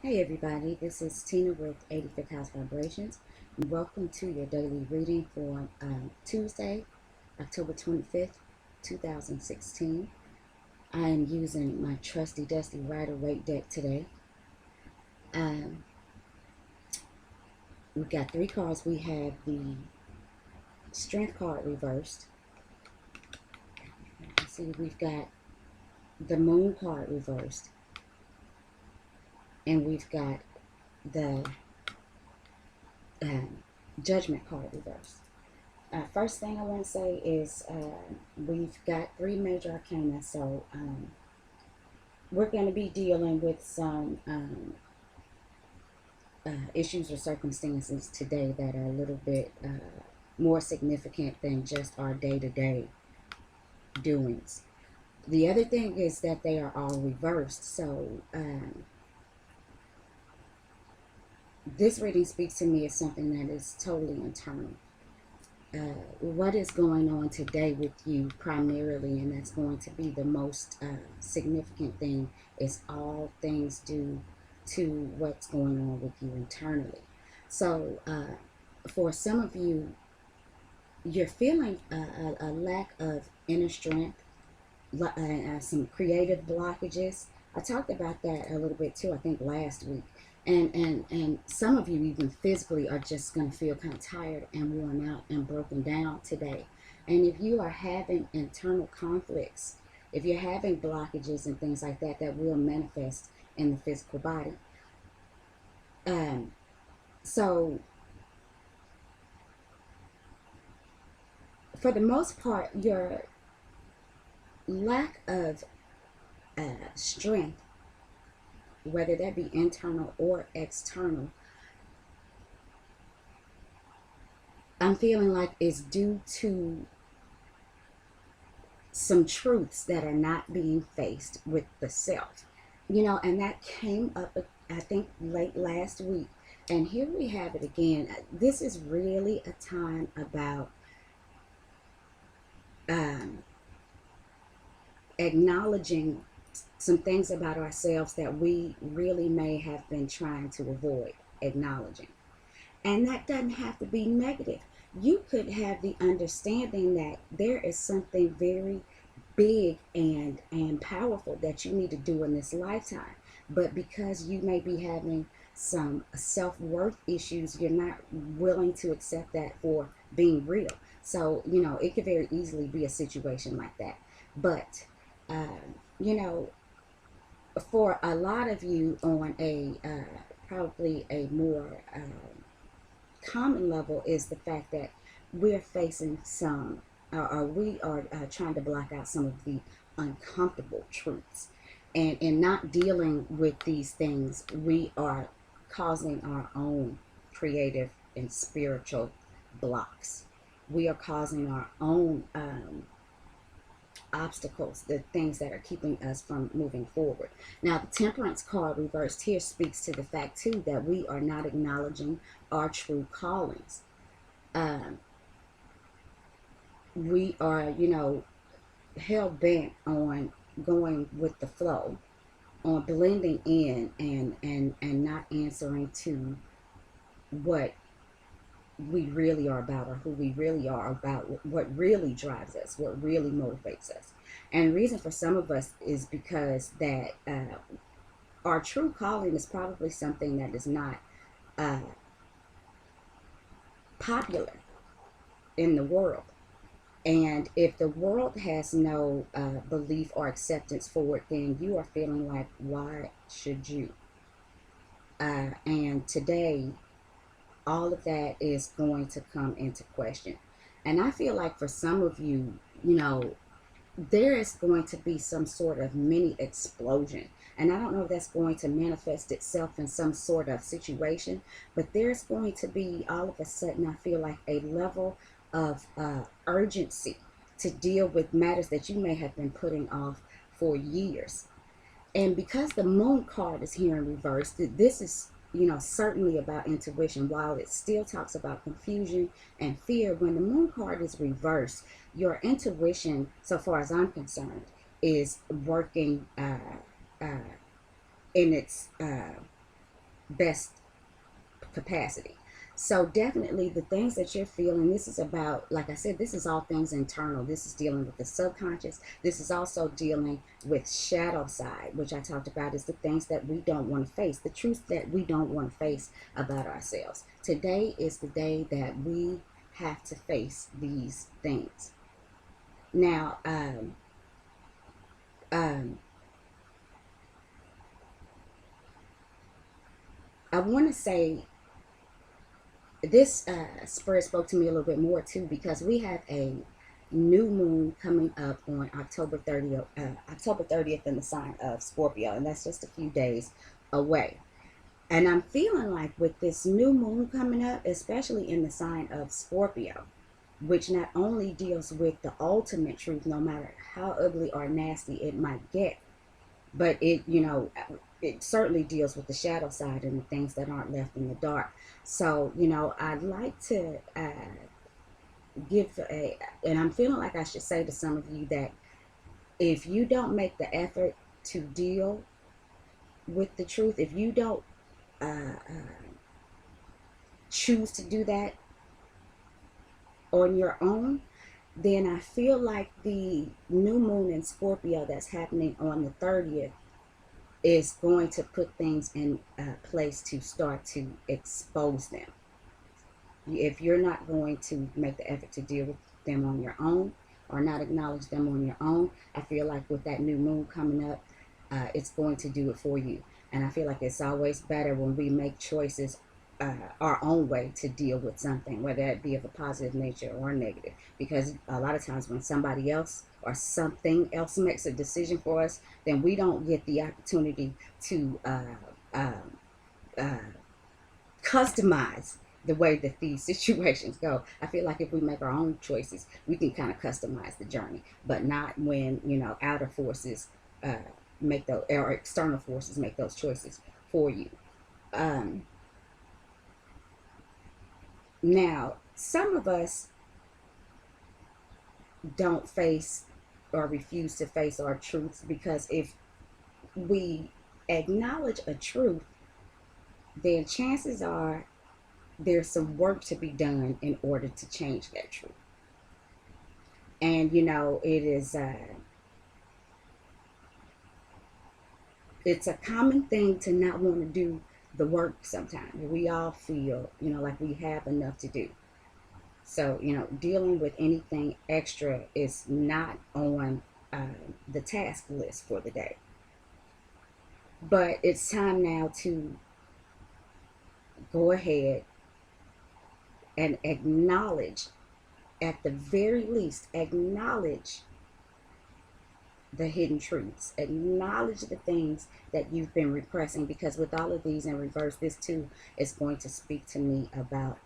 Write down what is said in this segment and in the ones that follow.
Hey everybody, this is Tina with 85th House Vibrations. And welcome to your daily reading for Tuesday, October 25th, 2016. I am using my trusty dusty Waite deck today. Um, we've got three cards. We have the Strength card reversed. Let's see, we've got the Moon card reversed. And we've got the Judgment card reversed. First thing I want to say is we've got three major arcana, so we're going to be dealing with some issues or circumstances today that are a little bit more significant than just our day-to-day doings. The other thing is that they are all reversed, so this reading speaks to me as something that is totally internal. What is going on today with you primarily, and that's going to be the most significant thing, is all things due to what's going on with you internally. So for some of you, you're feeling a lack of inner strength, some creative blockages. I talked about that a little bit too, I think last week. And some of you even physically are just going to feel kind of tired and worn out and broken down today. And if you are having internal conflicts, if you're having blockages and things like that, that will manifest in the physical body. So for the most part, your lack of strength, whether that be internal or external, I'm feeling like it's due to some truths that are not being faced with the self. And that came up, I think, late last week. And here we have it again. This is really a time about acknowledging some things about ourselves that we really may have been trying to avoid acknowledging. And that doesn't have to be negative. You could have the understanding that there is something very big and powerful that you need to do in this lifetime. But because you may be having some self-worth issues, you're not willing to accept that for being real. So, it could very easily be a situation like that. But, you know, for a lot of you on a probably a more common level is the fact that we're facing some, or we are trying to block out some of the uncomfortable truths. And in not dealing with these things, we are causing our own creative and spiritual blocks. We are causing our own obstacles, the things that are keeping us from moving forward. Now, the Temperance card reversed here speaks to the fact, too, that we are not acknowledging our true callings. We are, hell-bent on going with the flow, on blending in and not answering to what we really are about, or who we really are about, what really drives us, what really motivates us. And the reason for some of us is because that our true calling is probably something that is not popular in the world. And if the world has no belief or acceptance for it, then you are feeling like, why should you? And today, all of that is going to come into question. And I feel like for some of you, there is going to be some sort of mini explosion. And I don't know if that's going to manifest itself in some sort of situation, but there's going to be, all of a sudden, I feel like a level of urgency to deal with matters that you may have been putting off for years. And because the Moon card is here in reverse, this is, certainly about intuition. While it still talks about confusion and fear, when the Moon card is reversed, your intuition, so far as I'm concerned, is working in its best capacity. So definitely the things that you're feeling, this is about, like I said, this is all things internal. This is dealing with the subconscious. This is also dealing with shadow side, which I talked about, is the things that we don't want to face, the truth that we don't want to face about ourselves. Today is the day that we have to face these things. Now, um, I want to say this spirit spoke to me a little bit more too, because we have a new moon coming up on October 30th in the sign of Scorpio, and that's just a few days away. And I'm feeling like with this new moon coming up, especially in the sign of Scorpio, which not only deals with the ultimate truth, no matter how ugly or nasty it might get, but it certainly deals with the shadow side and the things that aren't left in the dark. So I'd like to and I'm feeling like I should say to some of you that if you don't make the effort to deal with the truth, if you don't choose to do that on your own, then I feel like the new moon in Scorpio that's happening on the 30th is going to put things in place to start to expose them. If you're not going to make the effort to deal with them on your own, or not acknowledge them on your own, I feel like with that new moon coming up, it's going to do it for you. And I feel like it's always better when we make choices our own way to deal with something, whether it be of a positive nature or negative. Because a lot of times when somebody else or something else makes a decision for us, then we don't get the opportunity to uh, customize the way that these situations go. I feel like if we make our own choices, we can kind of customize the journey, but not when outer forces make those, or external forces make those choices for you. Um, Now, some of us don't face or refuse to face our truths because if we acknowledge a truth, then chances are there's some work to be done in order to change that truth. And it is it's a common thing to not want to do the work sometimes. We all feel like we have enough to do. So dealing with anything extra is not on the task list for the day. But it's time now to go ahead and acknowledge, at the very least, acknowledge the hidden truths. Acknowledge the things that you've been repressing, because with all of these in reverse, this too is going to speak to me about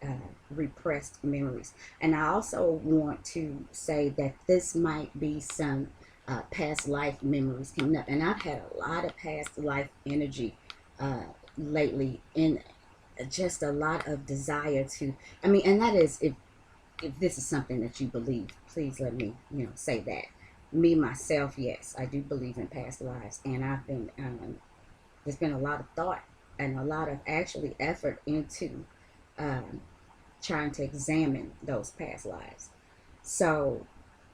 repressed memories. And I also want to say that this might be some past life memories coming up. And I've had a lot of past life energy lately, in just a lot of desire to, I mean, and that is, if this is something that you believe, please let me say that. Me myself, yes, I do believe in past lives, and I've been there's been a lot of thought and a lot of actually effort into um, trying to examine those past lives. So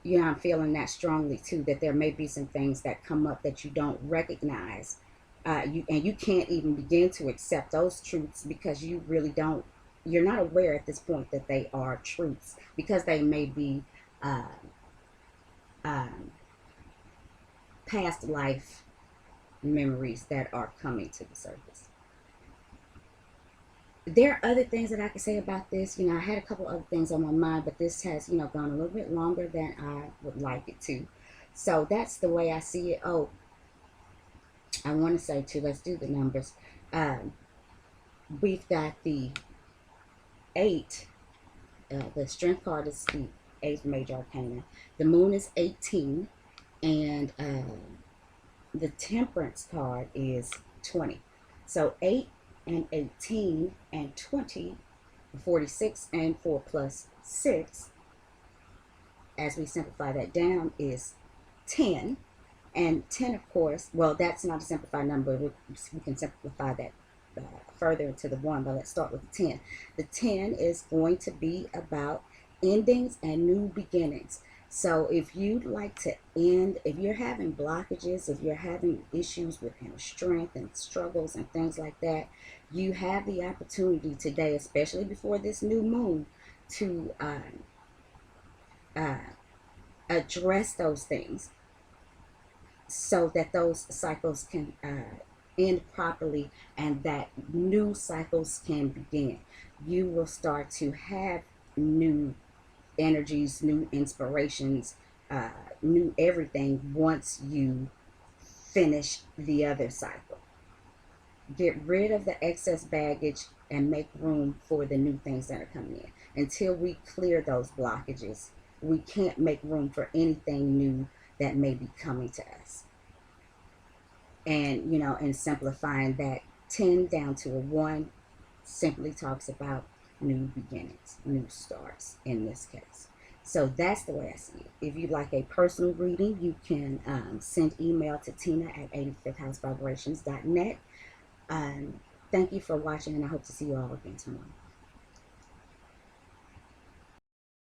I'm feeling that strongly too, that there may be some things that come up that you don't recognize, you can't even begin to accept those truths because you really don't, you're not aware at this point that they are truths, because they may be uh, um, past life memories that are coming to the surface. There are other things that I could say about this. I had a couple other things on my mind, but this has, gone a little bit longer than I would like it to. So that's the way I see it. Oh, I want to say too, let's do the numbers. Um, we've got the 8. The strength card is the 8th major arcana. The moon is 18, and the temperance card is 20. So 8 and 18 and 20, 46, and 4 plus 6, as we simplify that down, is 10. And 10, of course, well, that's not a simplified number. We can simplify that further into the 1, but let's start with the 10. The 10 is going to be about endings and new beginnings. So if you'd like to end, if you're having blockages, if you're having issues with inner strength and struggles and things like that, you have the opportunity today, especially before this new moon, to uh, address those things so that those cycles can end properly and that new cycles can begin. You will start to have new energies, new inspirations, new everything once you finish the other cycle. Get rid of the excess baggage and make room for the new things that are coming in. Until we clear those blockages, we can't make room for anything new that may be coming to us. And, and simplifying that 10 down to a 1 simply talks about new beginnings, new starts in this case. So that's the way I see it. If you'd like a personal reading, you can send email to tina@85thhousevibrations.net. Thank you for watching, and I hope to see you all again tomorrow.